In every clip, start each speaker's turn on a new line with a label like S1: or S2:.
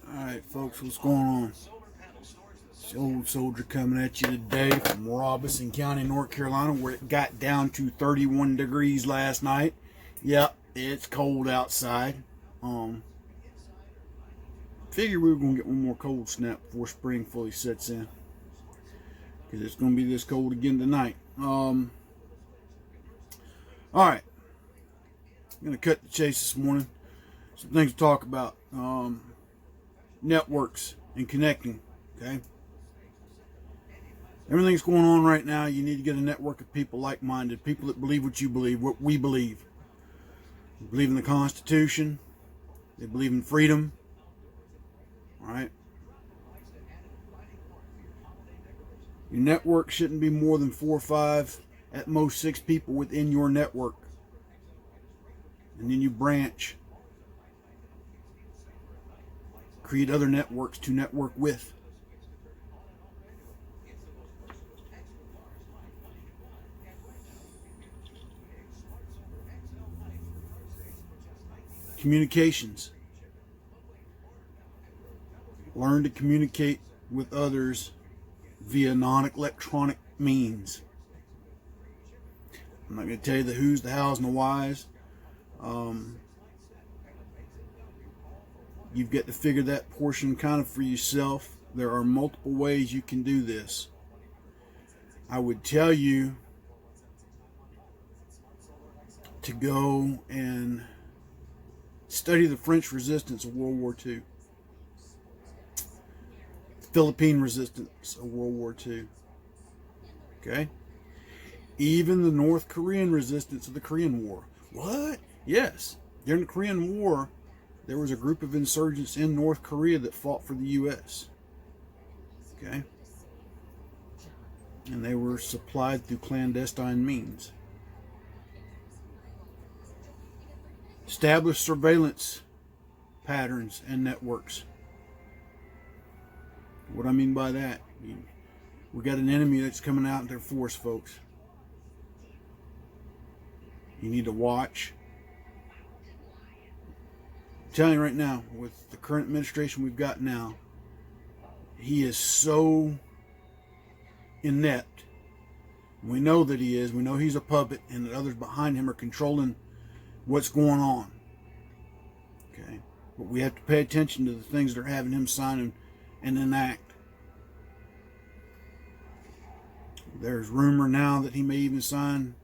S1: Alright folks, what's going on? It's the old soldier coming at you today from Robeson County, North Carolina, where it got down to 31 degrees last night. Yep, it's cold outside. Figure we were going to get one more cold snap before spring fully sets in, because it's going to be this cold again tonight. Alright, I'm going to cut the chase this morning. Some things to talk about. Networks and connecting. Okay, everything's going on right now. You need to get a network of people like-minded, people that believe what you believe, what we believe. They believe in the Constitution. They believe in freedom. All right. Your network shouldn't be more than 4 or 5, at most 6 people within your network, and then you branch. Create other networks to network with. Communications. Learn to communicate with others via non-electronic means. I'm not going to tell you the who's, the how's, and the whys. You've got to figure that portion kind of for yourself. There are multiple ways you can do this. I would tell you to go and study the French resistance of World War II. Philippine resistance of World War II. Okay? Even the North Korean resistance of the Korean War. What? Yes. During the Korean War, there was a group of insurgents in North Korea that fought for the U.S. Okay? And they were supplied through clandestine means. Establish surveillance patterns and networks. What I mean by that, we got an enemy that's coming out in their force, folks. You need to watch. I'm telling you right now, with the current administration we've got now, he is so inept. We know that he is. We know he's a puppet, and that others behind him are controlling what's going on. Okay, but we have to pay attention to the things that are having him sign and enact. There's rumor now that he may even sign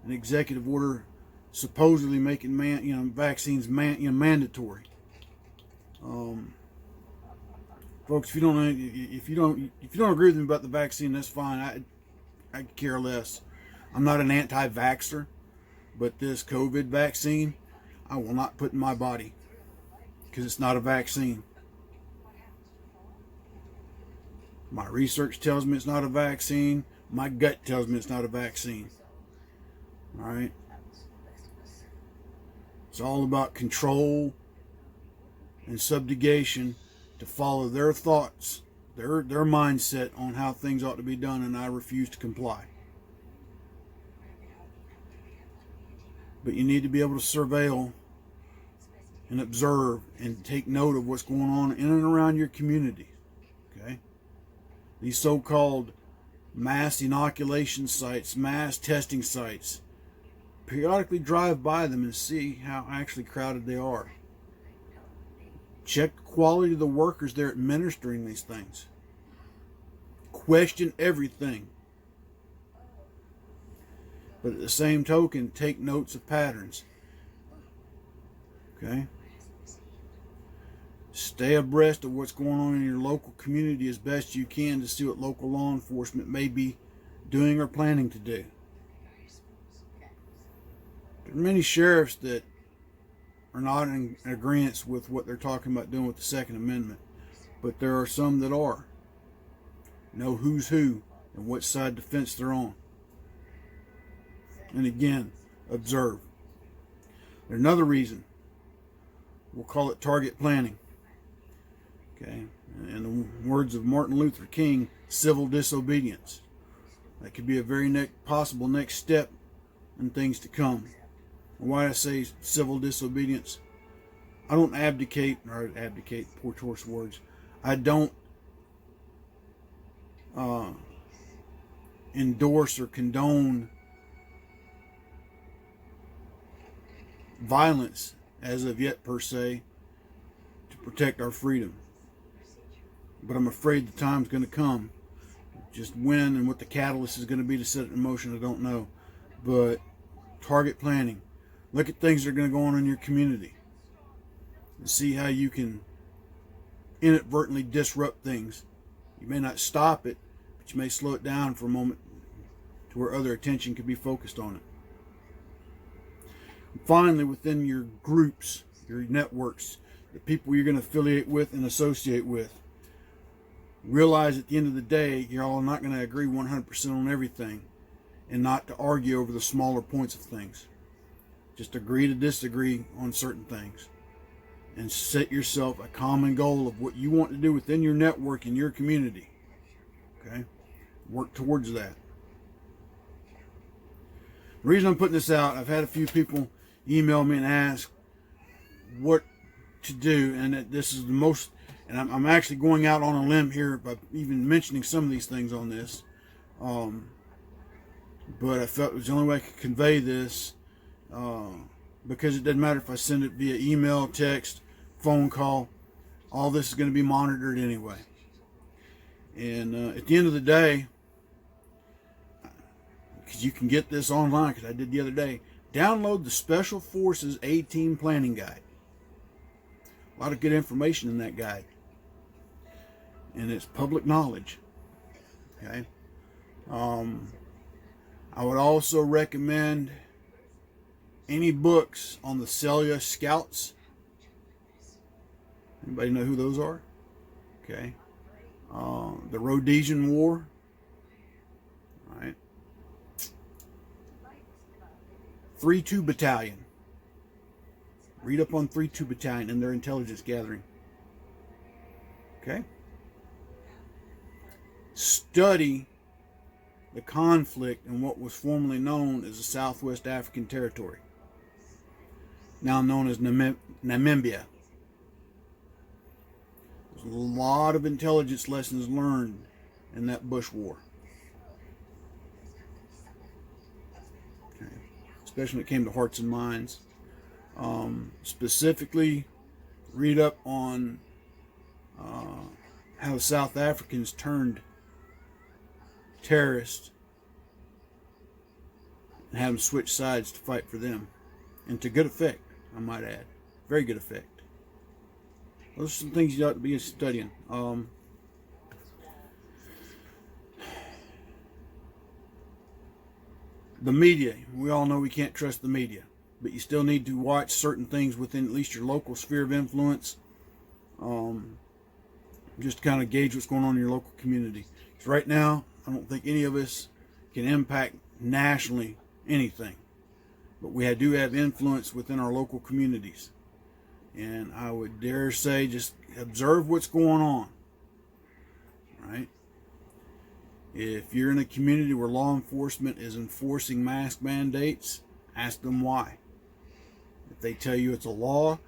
S1: an executive order supposedly making vaccines mandatory. Folks, if you don't agree with me about the vaccine, that's fine. I care less. I'm not an anti-vaxxer, but this COVID vaccine, I will not put in my body, because it's not a vaccine. My research tells me it's not a vaccine. My gut tells me it's not a vaccine. All right. It's all about control and subjugation to follow their thoughts, their mindset on how things ought to be done, and I refuse to comply. But you need to be able to surveil and observe and take note of what's going on in and around your community. Okay? These so-called mass inoculation sites, mass testing sites, periodically drive by them and see how actually crowded they are. Check the quality of the workers there administering these things. Question everything. But at the same token, take notes of patterns. Okay? Stay abreast of what's going on in your local community as best you can to see what local law enforcement may be doing or planning to do. There are many sheriffs that are not in agreement with what they're talking about doing with the Second Amendment, but there are some that are. Know who's who and what side of the fence they're on. And again, observe. There's another reason. We'll call it target planning. Okay? In the words of Martin Luther King, civil disobedience. That could be a very possible next step in things to come. And why I say civil disobedience, I don't abdicate, or abdicate, poor choice of words. I don't endorse or condone violence as of yet, per se, to protect our freedom. But I'm afraid the time's going to come. Just when and what the catalyst is going to be to set it in motion, I don't know. But target planning. Look at things that are going to go on in your community and see how you can inadvertently disrupt things. You may not stop it, but you may slow it down for a moment to where other attention can be focused on it. And finally, within your groups, your networks, the people you're going to affiliate with and associate with, realize at the end of the day, you're all not going to agree 100% on everything, and not to argue over the smaller points of things. Just agree to disagree on certain things, and set yourself a common goal of what you want to do within your network and your community. Okay? Work towards that. The reason I'm putting this out, I've had a few people email me and ask what to do, and that this is the most, and I'm actually going out on a limb here by even mentioning some of these things on this, but I felt it was the only way I could convey this, because it doesn't matter if I send it via email, text, phone call, all this is going to be monitored anyway. And at the end of the day, because you can get this online, because I did the other day, download the Special Forces A-Team Planning Guide. A lot of good information in that guide. And it's public knowledge. Okay. I would also recommend any books on the Celia Scouts. Anybody know who those are? Okay. The Rhodesian War. All right. 3-2 Battalion. Read up on 3-2 Battalion and their intelligence gathering. Okay? Study the conflict in what was formerly known as the Southwest African Territory, now known as Namibia. There's a lot of intelligence lessons learned in that Bush War. Okay. Especially when it came to hearts and minds. Specifically, read up on how the South Africans turned terrorists and had them switch sides to fight for them, and to good effect, I might add. Very good effect. Those are some things you ought to be studying. The media, we all know we can't trust the media, but you still need to watch certain things within at least your local sphere of influence, just to kind of gauge what's going on in your local community. Because right now, I don't think any of us can impact nationally anything, but we do have influence within our local communities. And I would dare say, just observe what's going on. Right? If you're in a community where law enforcement is enforcing mask mandates, ask them why. If they tell you it's a law,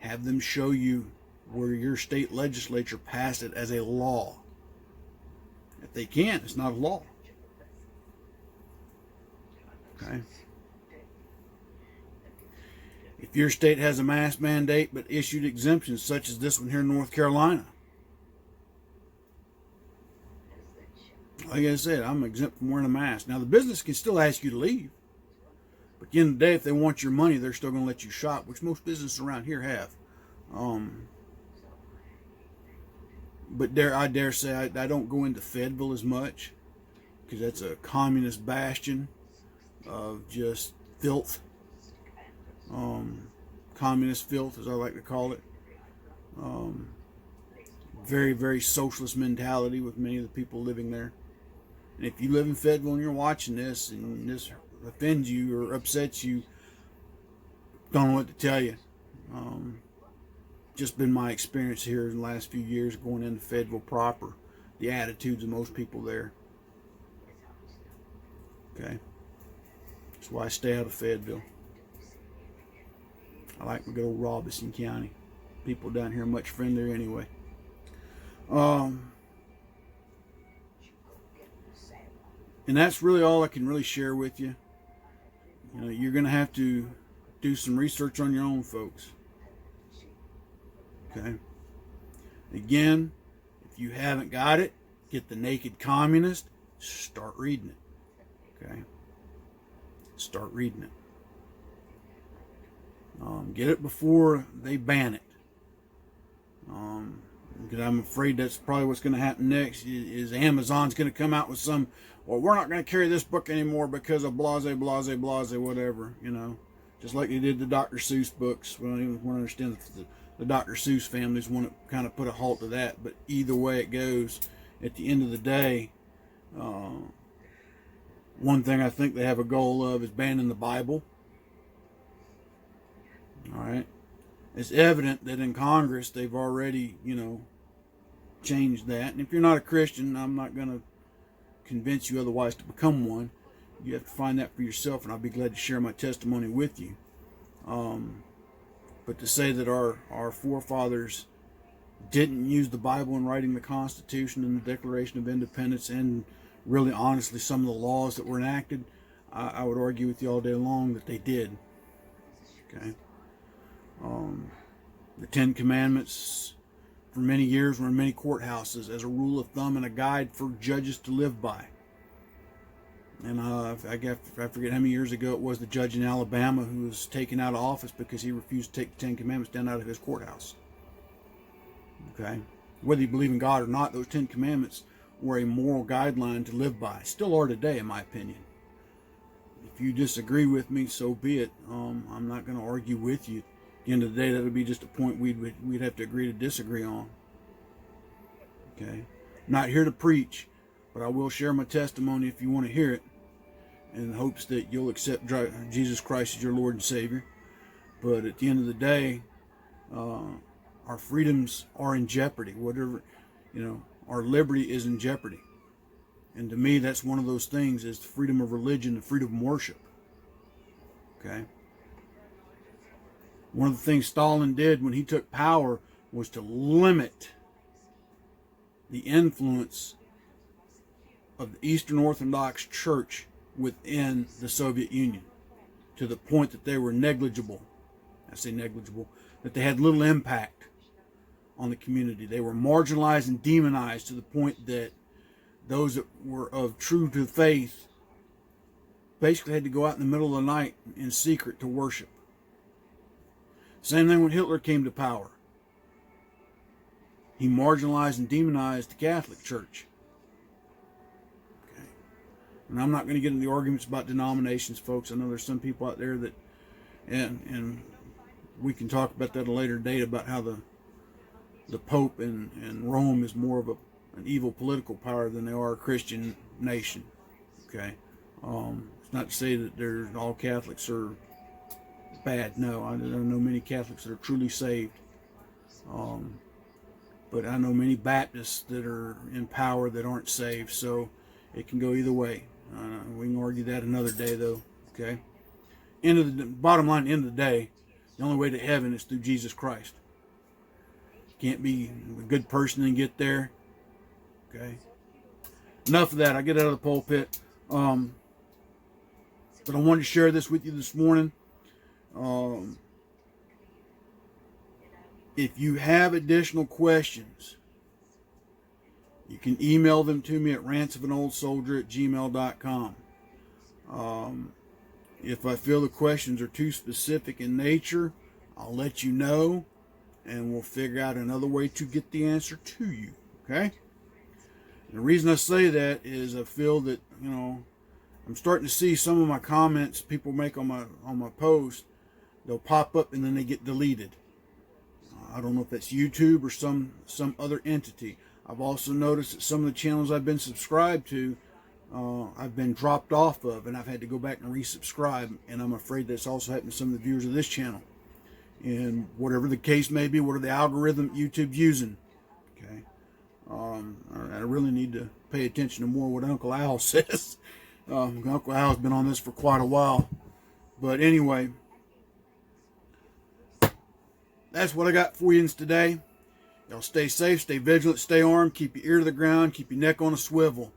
S1: have them show you where your state legislature passed it as a law. If they can't, it's not a law. Okay? If your state has a mask mandate but issued exemptions, such as this one here in North Carolina, like I said, I'm exempt from wearing a mask. Now, the business can still ask you to leave, but at the end of the day, if they want your money, they're still going to let you shop, which most businesses around here have. But I dare say I don't go into Fayetteville as much, because that's a communist bastion of just filth. Communist filth, as I like to call it. Very, very socialist mentality with many of the people living there. And if you live in Fayetteville and you're watching this and this offends you or upsets you, don't know what to tell you. Just been my experience here in the last few years going into Fayetteville proper. The attitudes of most people there. Okay? That's why I stay out of Fayetteville. I like my good old Robeson County. people down here much friendlier anyway. And that's really all I can really share with you. You know, you're going to have to do some research on your own, folks. Okay? Again, if you haven't got it, get The Naked Communist. Start reading it. Okay? Start reading it. Get it before they ban it. Because I'm afraid that's probably what's going to happen next. Is Amazon's going to come out with some, well, we're not going to carry this book anymore because of blase, blase, blase, whatever, you know. Just like they did the Dr. Seuss books. We don't even want to understand the Dr. Seuss families want to kind of put a halt to that. But either way it goes, at the end of the day, one thing I think they have a goal of is banning the Bible. All right. It's evident that in Congress they've already, you know, changed that. And if you're not a Christian, I'm not going to convince you otherwise to become one. You have to find that for yourself, and I'll be glad to share my testimony with you. But to say that our forefathers didn't use the Bible in writing the Constitution and the Declaration of Independence, and really honestly some of the laws that were enacted, I would argue with you all day long that they did. Okay. The Ten Commandments for many years were in many courthouses as a rule of thumb and a guide for judges to live by. And I forget how many years ago it was, the judge in Alabama who was taken out of office because he refused to take the Ten Commandments down out of his courthouse. Okay? Whether you believe in God or not, those Ten Commandments were a moral guideline to live by. Still are today, in my opinion. If you disagree with me, so be it. I'm not going to argue with you. At the end of the day, that would be just a point we'd have to agree to disagree on. Okay? I'm not here to preach, but I will share my testimony if you want to hear it, in hopes that you'll accept Jesus Christ as your Lord and Savior. But at the end of the day, our freedoms are in jeopardy. Whatever, you know, our liberty is in jeopardy. And to me, that's one of those things, is the freedom of religion, the freedom of worship. Okay? One of the things Stalin did when he took power was to limit the influence of the Eastern Orthodox Church within the Soviet Union, to the point that they were negligible. I say negligible, that they had little impact on the community. They were marginalized and demonized to the point that those that were of true to faith basically had to go out in the middle of the night in secret to worship. Same thing when Hitler came to power. He marginalized and demonized the Catholic Church. Okay. And I'm not going to get into the arguments about denominations, folks. I know there's some people out there that, and we can talk about that at a later date, about how the Pope and Rome is more of an evil political power than they are a Christian nation. Okay. It's not to say that all Catholics are bad. No, I don't know many Catholics that are truly saved. But I know many Baptists that are in power that aren't saved. So it can go either way. We can argue that another day, though. Okay. Bottom line, end of the day, the only way to heaven is through Jesus Christ. You can't be a good person and get there. Okay. Enough of that. I get out of the pulpit. But I wanted to share this with you this morning. If you have additional questions, you can email them to me at rantsofanoldsoldier@gmail.com. If I feel the questions are too specific in nature, I'll let you know, and we'll figure out another way to get the answer to you. Okay? And the reason I say that is I feel that, you know, I'm starting to see some of my comments people make on my post. They'll pop up and then they get deleted. I don't know if that's YouTube or some other entity. I've also noticed that some of the channels I've been subscribed to, I've been dropped off of, and I've had to go back and resubscribe, and I'm afraid that's also happened to some of the viewers of this channel. And whatever the case may be, whatever the algorithm YouTube's using, okay, I really need to pay attention to more what Uncle Al says. Uncle Al's been on this for quite a while. But anyway, that's what I got for you today. Y'all stay safe, stay vigilant, stay armed, keep your ear to the ground, keep your neck on a swivel.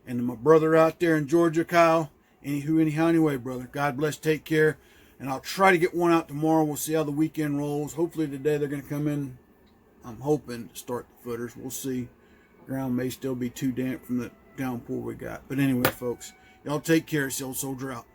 S1: And to my brother out there in Georgia, Kyle, anyhow, anyway, brother, God bless, take care. And I'll try to get one out tomorrow. We'll see how the weekend rolls. Hopefully today they're going to come in, I'm hoping, to start the footers. We'll see. Ground may still be too damp from the downpour we got. But anyway, folks, y'all take care. It's the Old Soldier out.